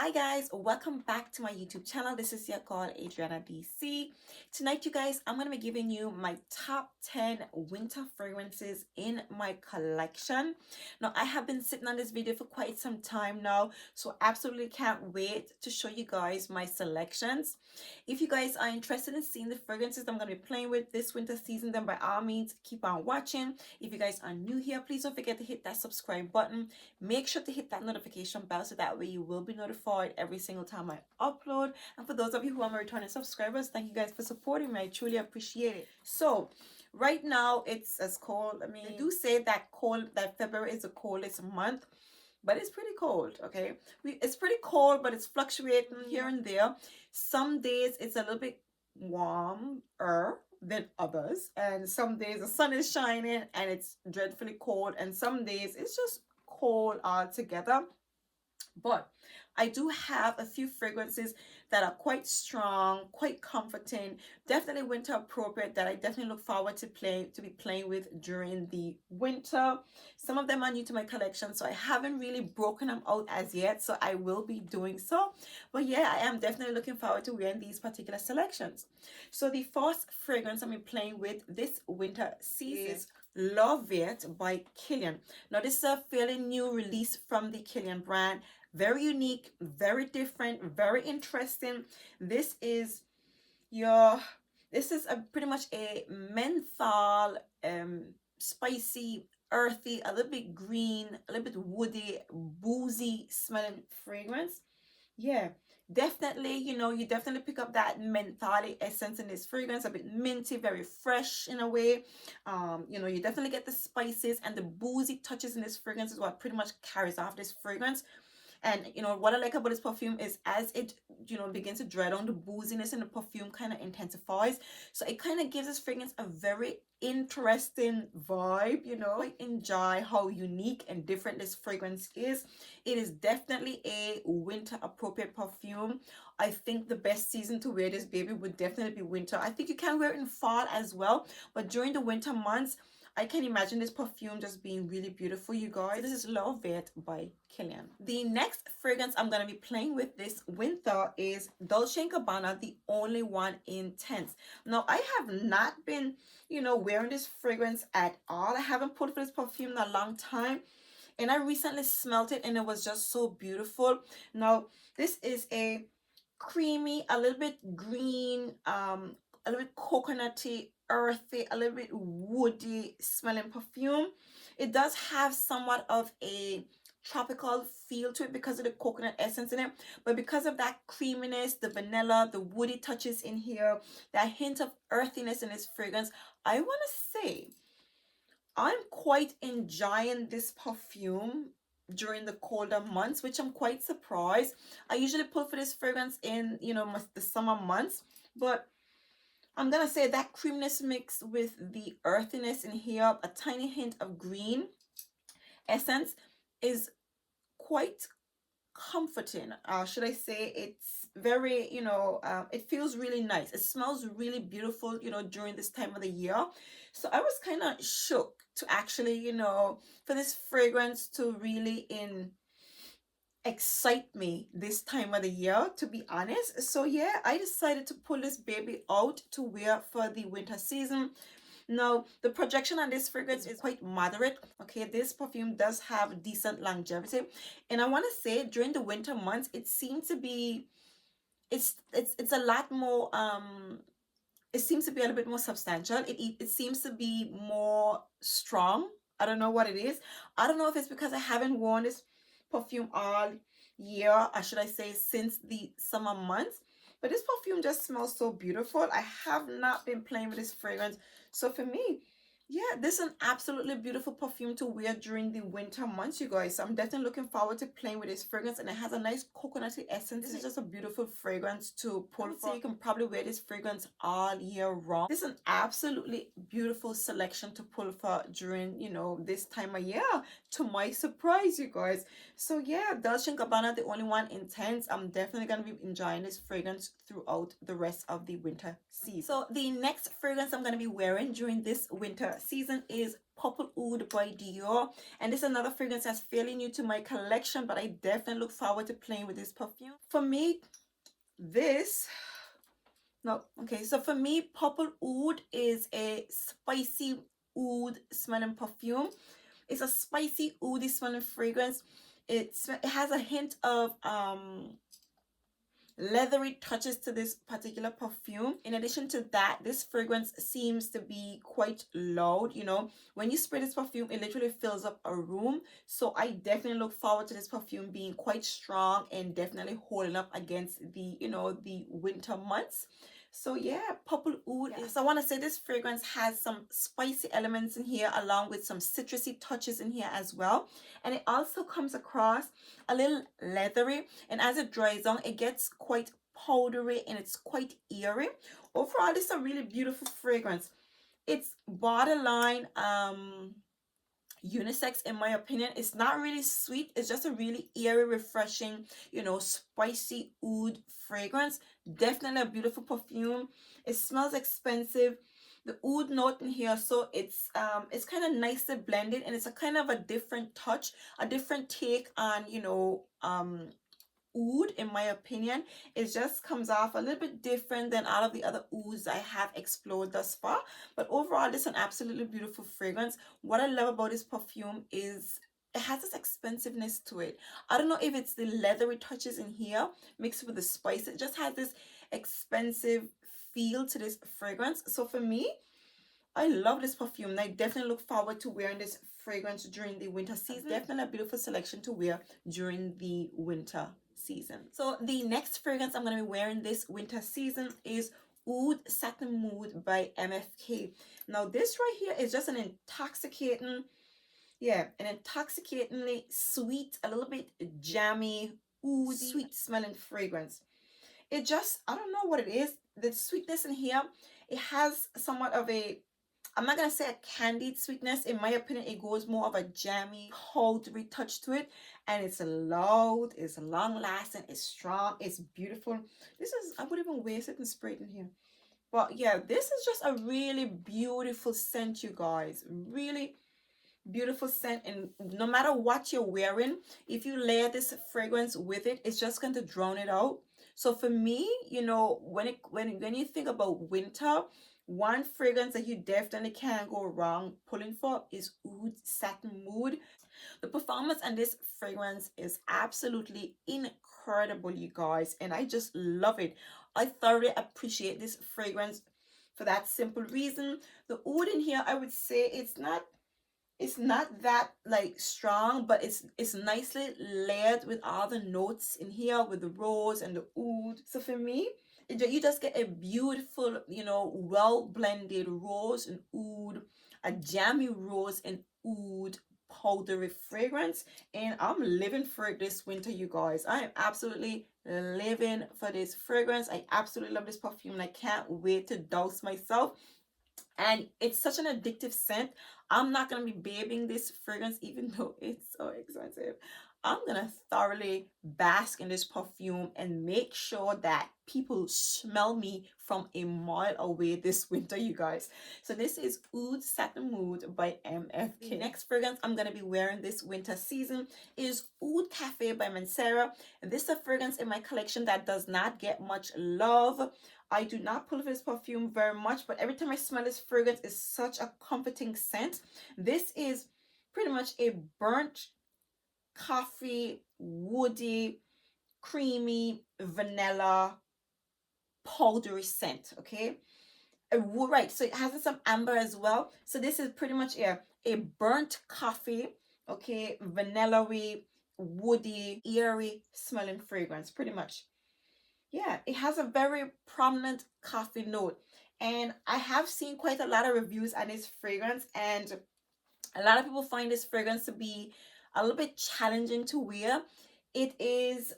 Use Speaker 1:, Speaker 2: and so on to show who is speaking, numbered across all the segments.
Speaker 1: Hi guys, welcome back to my YouTube channel. This is your girl Adriana DC. Tonight you guys, I'm going to be giving you my top 10 winter fragrances in my collection. Now I have been sitting on this video for quite some time now, so absolutely can't wait to show you guys my selections. If you guys are interested in seeing the fragrances I'm going to be playing with this winter season, then by all means keep on watching. If you guys are new here, please don't forget to hit that subscribe button. Make sure to hit that notification bell so that way you will be notified every single time I upload. And for those of you who are my returning subscribers, thank you guys for supporting me. I truly appreciate it. So right now it's as cold. They do say that February is the coldest month, but it's pretty cold. Okay, it's pretty cold, but it's fluctuating here and there. Some days it's a little bit warmer than others, and some days the sun is shining and it's dreadfully cold, and some days it's just cold altogether. But I do have a few fragrances that are quite strong, quite comforting, definitely winter appropriate, that I definitely look forward to be playing with during the winter. Some of them are new to my collection, so I haven't really broken them out as yet, so I will be doing so. But yeah, I am definitely looking forward to wearing these particular selections. So the first fragrance I'm playing with this winter season is Love It by Kilian. Now this is a fairly new release from the Kilian brand. Very unique, very different, very interesting. This is pretty much a menthol, spicy, earthy, a little bit green, a little bit woody, boozy smelling fragrance. Yeah, definitely, you definitely pick up that mentholic essence in this fragrance, a bit minty, very fresh in a way. You definitely get the spices, and the boozy touches in this fragrance is what pretty much carries off this fragrance. And what I like about this perfume is as it begins to dry down, the booziness in the perfume kind of intensifies, so it kind of gives this fragrance a very interesting vibe. I enjoy how unique and different this fragrance is. It is definitely a winter appropriate perfume. I think the best season to wear this baby would definitely be winter. I think you can wear it in fall as well, but during the winter months I can imagine this perfume just being really beautiful, you guys. So this is Love It by Kilian. The next fragrance I'm going to be playing with this winter is Dolce Gabbana, The Only One Intense. Now, I have not been, wearing this fragrance at all. I haven't pulled for this perfume in a long time, and I recently smelled it and it was just so beautiful. Now, this is a creamy, a little bit green, a little bit coconutty, earthy, a little bit woody smelling perfume. It does have somewhat of a tropical feel to it because of the coconut essence in it, but because of that creaminess, the vanilla, the woody touches in here, that hint of earthiness in this fragrance, I want to say I'm quite enjoying this perfume during the colder months, which I'm quite surprised. I usually pull for this fragrance in the summer months, but I'm gonna say that creaminess mixed with the earthiness in here, a tiny hint of green essence, is quite comforting. Should I say it's very, it feels really nice. It smells really beautiful, during this time of the year. So I was kind of shook to actually, for this fragrance to really excite me this time of the year, to be honest. So yeah, I decided to pull this baby out to wear for the winter season. Now, the projection on this fragrance is quite moderate. Okay, this perfume does have decent longevity, and I want to say during the winter months it seems to be it's a lot more it seems to be a little bit more substantial. It seems to be more strong. I don't know what it is. I don't know if it's because I haven't worn this perfume all year, or should I say since the summer months. But this perfume just smells so beautiful. I have not been playing with this fragrance. So for me, yeah, this is an absolutely beautiful perfume to wear during the winter months, you guys. So I'm definitely looking forward to playing with this fragrance, and it has a nice coconutty essence. This is just a beautiful fragrance to pull for. So you can probably wear this fragrance all year round. This is an absolutely beautiful selection to pull for during, this time of year, to my surprise, you guys. So yeah, Dolce & Gabbana, The Only One Intense. I'm definitely going to be enjoying this fragrance throughout the rest of the winter season. So the next fragrance I'm going to be wearing during this winter season is Purple Oud by Dior. And this is another fragrance that's fairly new to my collection, but I definitely look forward to playing with this perfume. For me, this... No, okay, so for me, Purple Oud is a spicy oud smelling perfume. It's a spicy oudy smelling fragrance. It has a hint of leathery touches to this particular perfume. In addition to that, this fragrance seems to be quite loud. You know, when you spray this perfume, it literally fills up a room. So I definitely look forward to this perfume being quite strong and definitely holding up against the, you know, the winter months. So yeah, Purple Oud. Yes, I want to say this fragrance has some spicy elements in here along with some citrusy touches in here as well. And it also comes across a little leathery, and as it dries on, it gets quite powdery and it's quite eerie. Overall, this is a really beautiful fragrance. It's borderline unisex in my opinion. It's not really sweet, it's just a really eerie, refreshing, you know, spicy oud fragrance. Definitely a beautiful perfume. It smells expensive. The oud note in here, so it's kind of nicely blended, and it's a kind of a different touch, a different take on, you know, oud. In my opinion, it just comes off a little bit different than all of the other ouds I have explored thus far. But overall, this is an absolutely beautiful fragrance. What I love about this perfume is it has this expensiveness to it. I don't know if it's the leathery touches in here mixed with the spice. It just has this expensive feel to this fragrance. So for me, I love this perfume, and I definitely look forward to wearing this fragrance during the winter season. Definitely a beautiful selection to wear during the winter season. So the next fragrance I'm going to be wearing this winter season is Oud Satin Mood by MFK. Now this right here is just an intoxicating, yeah, an intoxicatingly sweet, a little bit jammy, oud, sweet smelling fragrance. It just, I don't know what it is. The sweetness in here, it has somewhat of a, I'm not going to say a candied sweetness. In my opinion, it goes more of a jammy, powdery touch to it. And it's loud, it's long lasting, it's strong, it's beautiful. This is, I would even waste it and spray it in here. But yeah, this is just a really beautiful scent, you guys. Really beautiful scent, and no matter what you're wearing, if you layer this fragrance with it, it's just going to drown it out. So for me, you know, when you think about winter, one fragrance that you definitely can't go wrong pulling for is Oud Satin Mood. The performance on this fragrance is absolutely incredible, you guys, and I just love it. I thoroughly appreciate this fragrance for that simple reason. The oud in here, I would say it's not that like strong, but it's nicely layered with all the notes in here with the rose and the oud. So for me, you just get a beautiful, you know, well blended rose and oud, a jammy rose and oud powdery fragrance, and I'm living for it this winter, you guys. I am absolutely living for this fragrance. I absolutely love this perfume, and I can't wait to douse myself. And it's such an addictive scent. I'm not going to be babying this fragrance even though it's so expensive. I'm going to thoroughly bask in this perfume and make sure that people smell me from a mile away this winter, you guys. So this is Oud Satin Mood by MFK. The next fragrance I'm going to be wearing this winter season is Oud Cafe by Mancera. This is a fragrance in my collection that does not get much love. I do not pull for this perfume very much, but every time I smell this fragrance, it's such a comforting scent. This is pretty much a burnt coffee, woody, creamy, vanilla, powdery scent, okay? Right, so it has some amber as well. So this is pretty much a burnt coffee, okay, vanilla-y, woody, eerie smelling fragrance, pretty much. Yeah, it has a very prominent coffee note, and I have seen quite a lot of reviews on this fragrance, and a lot of people find this fragrance to be a little bit challenging to wear. It is,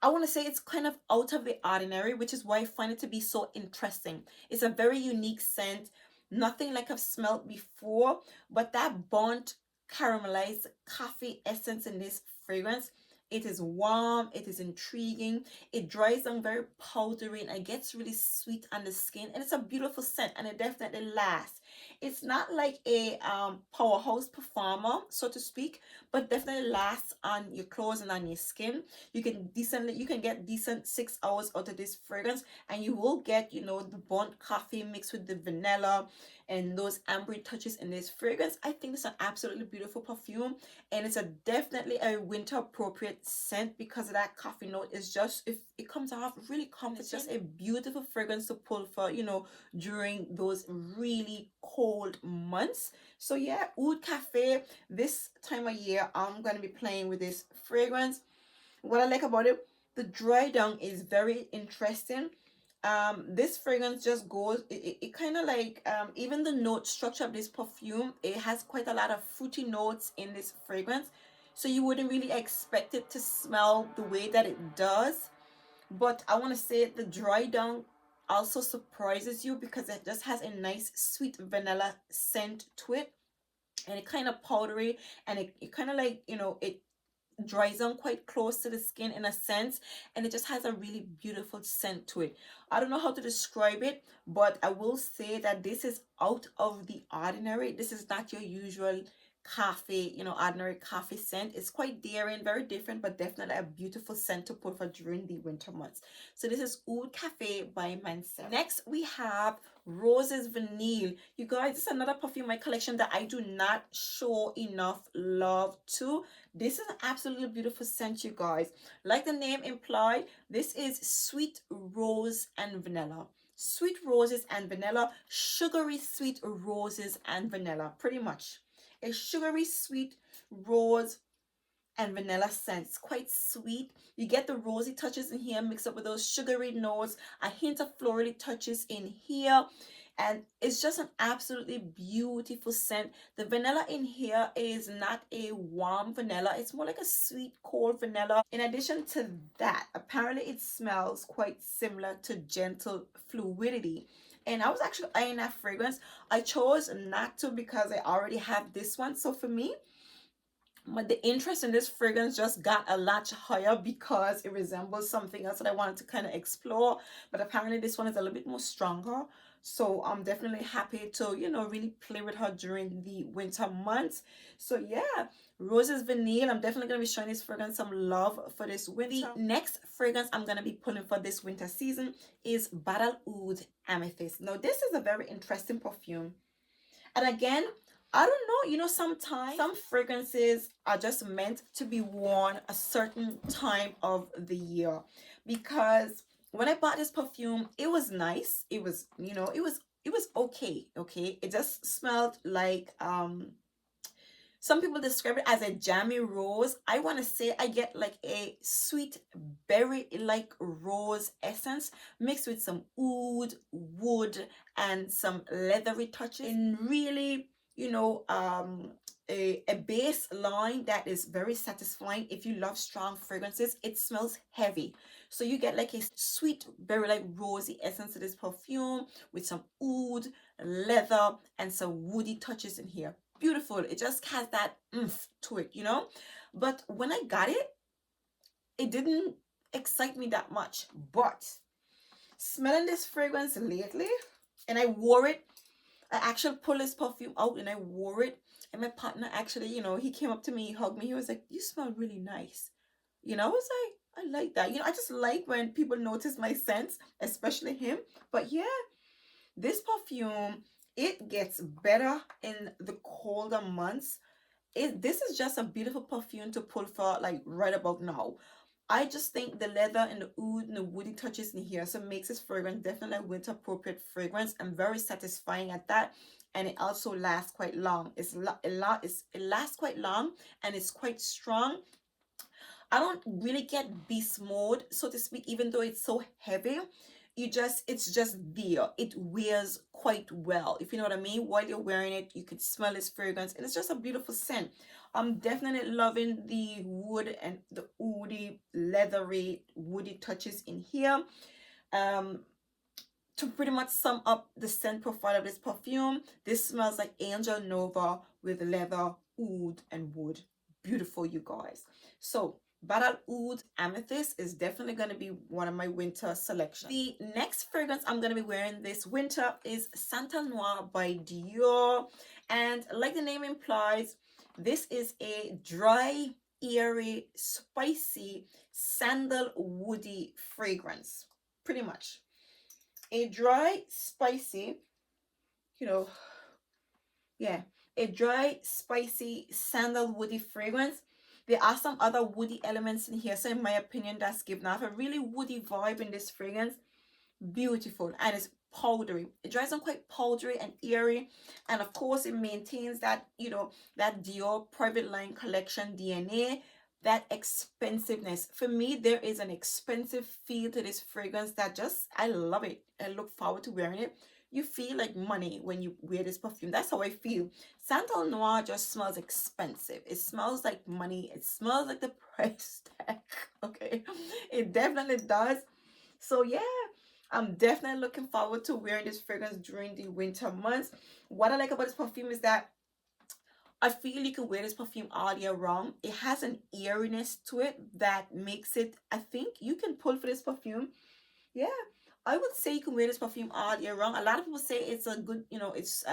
Speaker 1: I want to say it's kind of out of the ordinary, which is why I find it to be so interesting. It's a very unique scent, nothing like I've smelled before, but that burnt caramelized coffee essence in this fragrance It is warm, it is intriguing, it dries down very powdery and it gets really sweet on the skin, and it's a beautiful scent and it definitely lasts. It's not like a powerhouse performer, so to speak, but definitely lasts on your clothes and on your skin. You can get decent 6 hours out of this fragrance, and you will get, you know, the burnt coffee mixed with the vanilla and those ambery touches in this fragrance. I think it's an absolutely beautiful perfume, and it's a definitely a winter appropriate scent because of that coffee note. Is just, if it comes off really comforting, it's just a beautiful fragrance to pull for, you know, during those really cold months. So yeah, Oud Cafe, this time of year I'm going to be playing with this fragrance. What I like about it, the dry down is very interesting. This fragrance just goes, it kind of like, even the note structure of this perfume, it has quite a lot of fruity notes in this fragrance, so you wouldn't really expect it to smell the way that it does. But I want to say the dry down also surprises you because it just has a nice sweet vanilla scent to it, and it kind of powdery, and it kind of like, you know, it dries down quite close to the skin in a sense, and it just has a really beautiful scent to it. I don't know how to describe it, but I will say that this is out of the ordinary. This is not your usual coffee, you know, ordinary coffee scent. It's quite daring, very different, but definitely a beautiful scent to put for during the winter months. So this is Oud Cafe by Mansell. Next we have Roses Vanille. You guys, this is another perfume in my collection that I do not show enough love to. This is an absolutely beautiful scent, you guys. Like the name implied, this is sweet rose and vanilla. Sweet roses and vanilla, sugary sweet roses and vanilla, pretty much. A sugary sweet rose and vanilla scent. It's quite sweet. You get the rosy touches in here mixed up with those sugary notes, a hint of florally touches in here, and it's just an absolutely beautiful scent. The vanilla in here is not a warm vanilla, it's more like a sweet cold vanilla. In addition to that, apparently it smells quite similar to Gentle Fluidity, and I was actually eyeing that fragrance. I chose not to because I already have this one, so for me, but the interest in this fragrance just got a lot higher because it resembles something else that I wanted to kind of explore. But apparently this one is a little bit more stronger. So I'm definitely happy to, you know, really play with her during the winter months. So yeah, Roses Vanille. I'm definitely going to be showing this fragrance some love for this winter. The next fragrance I'm going to be pulling for this winter season is Battle Oud Amethyst. Now this is a very interesting perfume. And again, I don't know, you know, sometimes some fragrances are just meant to be worn a certain time of the year. Because when I bought this perfume, it was nice. It was, you know, it was okay, okay? It just smelled like some people describe it as a jammy rose. I want to say I get like a sweet berry like rose essence mixed with some oud, wood, and some leathery touches. And really, you know, a base line that is very satisfying. If you love strong fragrances, it smells heavy. So you get like a sweet, very like rosy essence to this perfume with some oud, leather, and some woody touches in here. Beautiful. It just has that oomph to it, you know. But when I got it, it didn't excite me that much. But smelling this fragrance lately, and I wore it, I actually pulled this perfume out and I wore it, and my partner actually, you know, he came up to me, he hugged me, he was like, "You smell really nice." You know, I was like, I like that. You know, I just like when people notice my scents, especially him. But yeah, this perfume, it gets better in the colder months. This is just a beautiful perfume to pull for like right about now. I just think the leather and the oud and the woody touches in here so makes this fragrance definitely a winter appropriate fragrance and very satisfying at that. And it also lasts quite long. It lasts quite long, and it's quite strong. I don't really get beast mode, so to speak, even though it's so heavy. It's just there. It wears quite well, if you know what I mean. While you're wearing it, you could smell this fragrance, and it's just a beautiful scent. I'm definitely loving the wood and the woody, leathery, woody touches in here. Um, to pretty much sum up the scent profile of this perfume, this smells like Angel Nova with leather, oud, and wood. Beautiful, you guys. So Battle Oud Amethyst is definitely going to be one of my winter selections. The next fragrance I'm going to be wearing this winter is Santa Noir by Dior. And like the name implies, this is a dry, airy, spicy, sandal woody fragrance. Pretty much. A dry, spicy, you know, yeah, a dry, spicy, sandal woody fragrance. There are some other woody elements in here, so in my opinion, that's giving off a really woody vibe in this fragrance. Beautiful, and it's powdery. It dries on quite powdery and airy, and of course, it maintains that, you know, that Dior private line collection DNA, that expensiveness. For me, there is an expensive feel to this fragrance that just, I love it. I look forward to wearing it. You feel like money when you wear this perfume. That's how I feel. Santal Noir just smells expensive. It smells like money. It smells like the price tag. Okay, it definitely does. So yeah, I'm definitely looking forward to wearing this fragrance during the winter months. What I like about this perfume is that I feel you can wear this perfume all year round. It has an eeriness to it that makes it, I think you can pull for this perfume. Yeah, I would say you can wear this perfume all year round. A lot of people say it's a good, you know, it's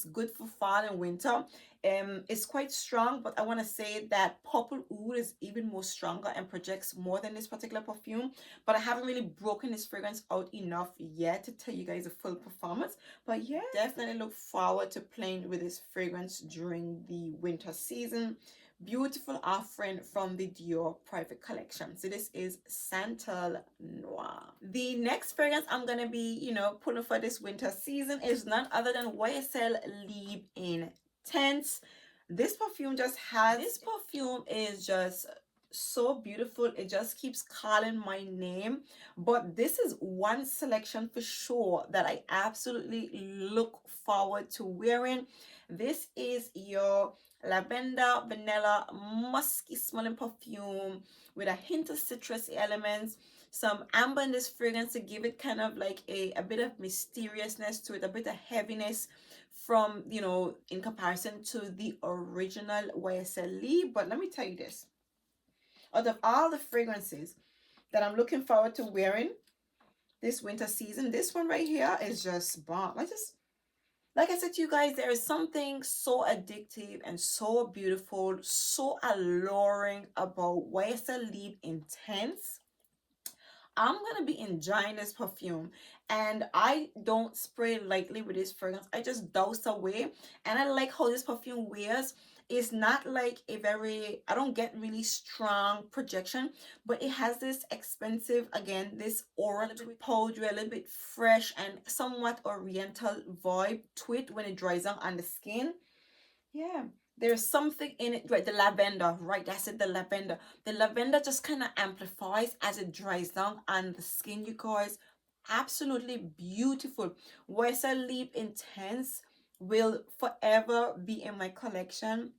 Speaker 1: good for fall and winter. It's quite strong, but I want to say that Purple Oud is even more stronger and projects more than this particular perfume. But I haven't really broken this fragrance out enough yet to tell you guys a full performance. But yeah, definitely look forward to playing with this fragrance during the winter season. Beautiful offering from the Dior private collection. So this is Santal Noir. The next fragrance I'm gonna be, you know, pulling for this winter season is none other than YSL Libre Intense. This perfume just has, this perfume is just so beautiful. It just keeps calling my name. But this is one selection for sure that I absolutely look forward to wearing. This is your lavender, vanilla, musky smelling perfume with a hint of citrus elements, some amber in this fragrance to give it kind of like a bit of mysteriousness to it, a bit of heaviness from, you know, in comparison to the original YSL Libre. But let me tell you this, out of all the fragrances that I'm looking forward to wearing this winter season, this one right here is just bomb. Like I said to you guys, there is something so addictive and so beautiful, so alluring about YSL Libre Intense. I'm gonna be enjoying this perfume, and I don't spray lightly with this fragrance. I just douse away, and I like how this perfume wears. It's not like a very, I don't get really strong projection, but it has this expensive, again, this aura, a little bit powdery, a little bit fresh and somewhat oriental vibe to it when it dries down on the skin. Yeah, there's something in it, right? The lavender, right? That's it, the lavender. The lavender just kind of amplifies as it dries down on the skin, you guys. Absolutely beautiful. YSL Libre Intense will forever be in my collection.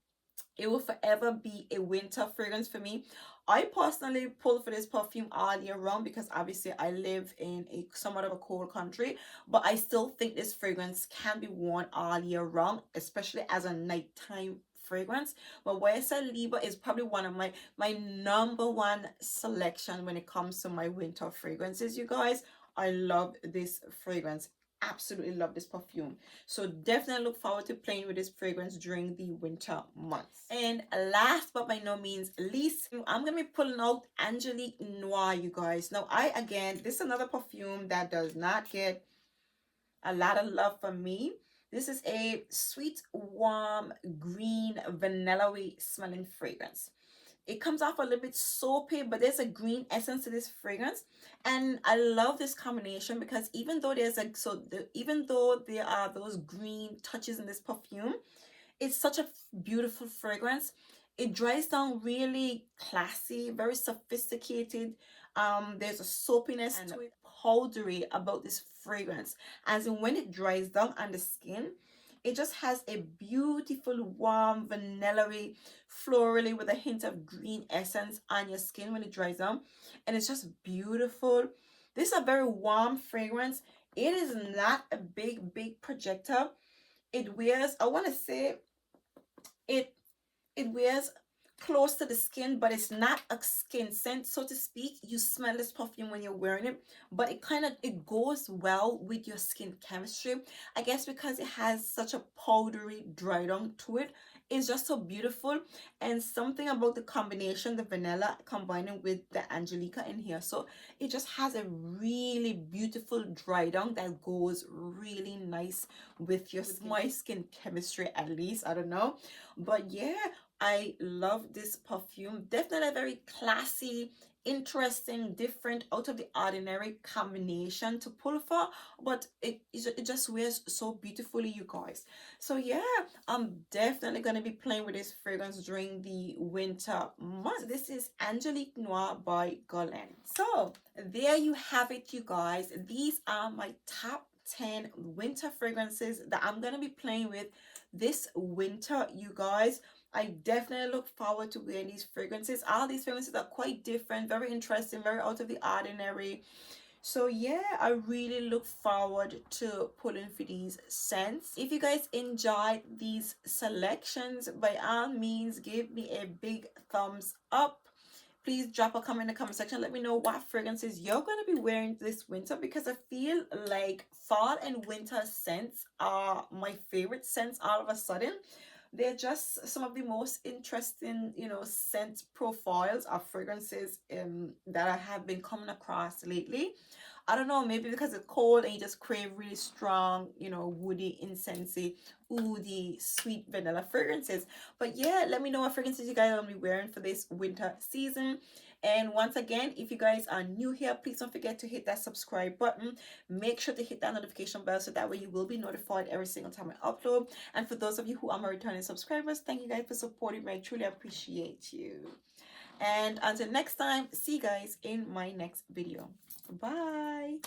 Speaker 1: It will forever be a winter fragrance for me. I personally pull for this perfume all year round because obviously I live in a somewhat of a cold country, but I still think this fragrance can be worn all year round, especially as a nighttime fragrance. But YSL Libre is probably one of my number one selection when it comes to my winter fragrances, you guys. I love this fragrance. Absolutely love this perfume. So definitely look forward to playing with this fragrance during the winter months. And last but by no means least, I'm gonna be pulling out Angelique Noir, you guys. Now this is another perfume that does not get a lot of love from me. This is a sweet, warm, green, vanilla-y smelling fragrance. It comes off a little bit soapy, but there's a green essence to this fragrance, and I love this combination because even though even though there are those green touches in this perfume, it's such a beautiful fragrance. It dries down really classy, very sophisticated. There's a soapiness and to it, powdery about this fragrance. As in when it dries down on the skin, it just has a beautiful, warm, vanilla-y, florally with a hint of green essence on your skin when it dries down. And it's just beautiful. This is a very warm fragrance. It is not a big projector. It wears, I want to say, it wears close to the skin, but it's not a skin scent, so to speak. You smell this perfume when you're wearing it, but it goes well with your skin chemistry. I guess because it has such a powdery dry down to it. It's just so beautiful, and something about the combination, the vanilla combining with the Angelica in here, so it just has a really beautiful dry down that goes really nice with your skin. My skin chemistry, at least, I don't know. But yeah, I love this perfume. Definitely a very classy, interesting, different, out of the ordinary combination to pull for, but it just wears so beautifully, you guys. So yeah, I'm definitely gonna be playing with this fragrance during the winter months. So this is Angelique Noir by Kilian. So there you have it, you guys. These are my top 10 winter fragrances that I'm gonna be playing with this winter, you guys. I definitely look forward to wearing these fragrances. All these fragrances are quite different, very interesting, very out of the ordinary. So yeah, I really look forward to pulling for these scents. If you guys enjoyed these selections, by all means give me a big thumbs up. Please drop a comment in the comment section. Let me know what fragrances you're going to be wearing this winter, because I feel like fall and winter scents are my favorite scents all of a sudden. They're just some of the most interesting, scent profiles of fragrances that I have been coming across lately. I don't know, maybe because it's cold and you just crave really strong, woody, incensey, woody, sweet vanilla fragrances. But yeah, let me know what fragrances you guys are going to be wearing for this winter season. And once again, if you guys are new here, please don't forget to hit that subscribe button. Make sure to hit that notification bell so that way you will be notified every single time I upload. And for those of you who are my returning subscribers, thank you guys for supporting me. I truly appreciate you. And until next time, see you guys in my next video. Bye.